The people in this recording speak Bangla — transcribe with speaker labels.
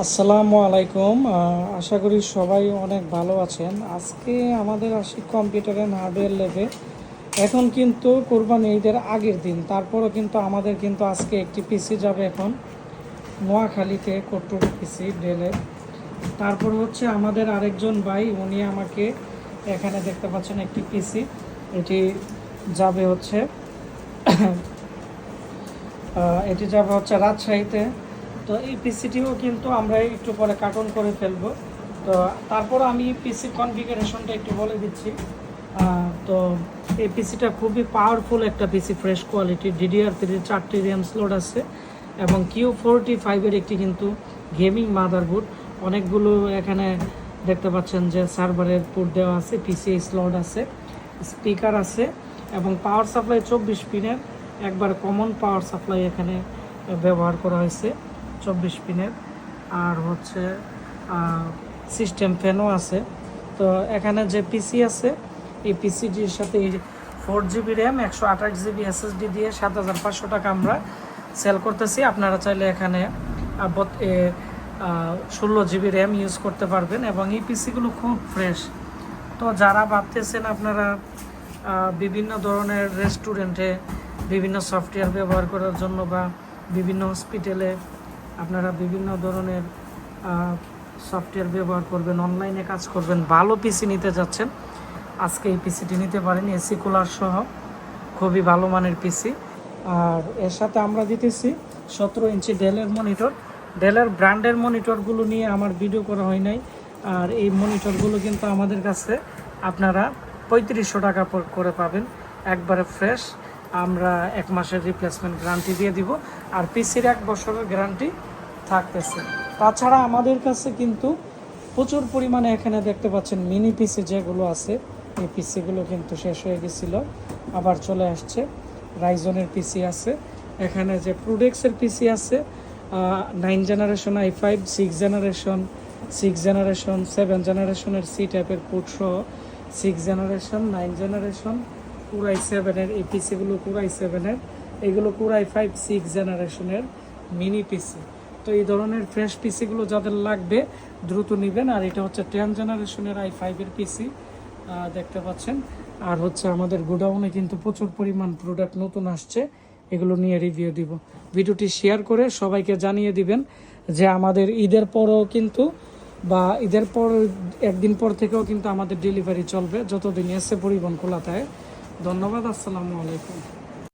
Speaker 1: আসসালামু আলাইকুম। আশা করি সবাই অনেক ভালো আছেন। আজকে আমাদের আসি কম্পিউটার অ্যান্ড হার্ডওয়্যার ল্যাবে। এখন কিন্তু কোরবানি ঈদের আগের দিন, তারপরও কিন্তু আমাদের কিন্তু আজকে একটি পিসি যাবে এখন নোয়াখালীতে, কট্টুর পিসি ডেলের। তারপর হচ্ছে আমাদের আরেকজন ভাই, উনি আমাকে এখানে দেখতে পাচ্ছেন একটি পিসি, এটি যাবে হচ্ছে রাজশাহীতে। তো এই পিসিটিও কিন্তু আমরা একটু পরে কার্টন করে ফেলবো। তো তারপর আমি পিসি কনফিগারেশনটা একটু বলে দিচ্ছি। তো এই পিসিটা খুবই পাওয়ারফুল একটা পিসি, ফ্রেশ কোয়ালিটি, DDR3 4টি র্যাম স্লট আছে এবং Q45-এর একটি কিন্তু গেমিং মাদারবোর্ড। অনেকগুলো এখানে দেখতে পাচ্ছেন যে সার্ভারের পোর্ট দেওয়া আছে, PCI স্লট আছে, স্পিকার আছে এবং পাওয়ার সাপ্লাই 24 পিনের একবার কমন পাওয়ার সাপ্লাই এখানে ব্যবহার করা হয়েছে 24 পিনের। আর হচ্ছে সিস্টেম ফ্যানও আছে। তো এখানে যে পিসি আছে, এই পিসিটির সাথে 4GB র্যাম 128GB SSD দিয়ে 7,500 টাকা আমরা সেল করতেছি। আপনারা চাইলে এখানে 16GB র্যাম ইউজ করতে পারবেন এবং এই পিসিগুলো খুব ফ্রেশ। তো যারা ভাবতেছেন আপনারা বিভিন্ন ধরনের রেস্টুরেন্টে বিভিন্ন সফটওয়্যার ব্যবহার করার জন্য বা বিভিন্ন হসপিটালে আপনারা বিভিন্ন ধরনের সফটওয়্যার ব্যবহার করবেন, অনলাইনে কাজ করবেন, ভালো পিসি নিতে যাচ্ছেন, আজকে এই পিসিটি নিতে পারেন। এসি কুলার সহ খুবই ভালো মানের পিসি। আর এর সাথে আমরা দিতেছি 17 ইঞ্চি ডেলের মনিটর। ডেলের ব্র্যান্ডের মনিটরগুলো নিয়ে আমার ভিডিও করা হয় নাই। আর এই মনিটরগুলো কিন্তু আমাদের কাছে আপনারা 3500 টাকা করে পাবেন, একবারে ফ্রেশ। আমরা 1 মাসের রিপ্লেসমেন্ট গ্যারান্টি দিয়ে দিব আর পিসির 1 বছরের গ্যারান্টি থাকতেছে। তাছাড়া আমাদের কাছে কিন্তু প্রচুর পরিমাণে এখানে দেখতে পাচ্ছেন মিনি পিসি যেগুলো আছে, এই পিসিগুলো কিন্তু শেষ হয়ে গেছিল, আবার চলে আসছে। রাইজনের পিসি আছে, এখানে যে প্রোডেক্সের পিসি আছে 9 জেনারেশন i5, 6 জেনারেশন, 7 জেনারেশনের সি টাইপের পোর্ট সহ 6 জেনারেশন, 9 জেনারেশন, Core i7-এর এই পিসিগুলো, Core i7-এর, এগুলো Core i5 6 জেনারেশনের মিনি পিসি। তো এই ধরনের ফ্রেশ পিসিগুলো যাদের লাগবে দ্রুত নেবেন। আর এটা হচ্ছে 10 জেনারেশনের i5-এর পিসি দেখতে পাচ্ছেন। আর হচ্ছে আমাদের গোডাউনে কিন্তু প্রচুর পরিমাণ প্রোডাক্ট নতুন আসছে, এগুলো নিয়ে রিভিউ দিব। ভিডিওটি শেয়ার করে সবাইকে জানিয়ে দিবেন যে আমাদের ঈদের পরও কিন্তু বা ঈদের পর একদিন পর থেকেও কিন্তু আমাদের ডেলিভারি চলবে, যতদিন এসে পরিবহন খোলা থাকে। ধন্যবাদ। আসসালামু আলাইকুম।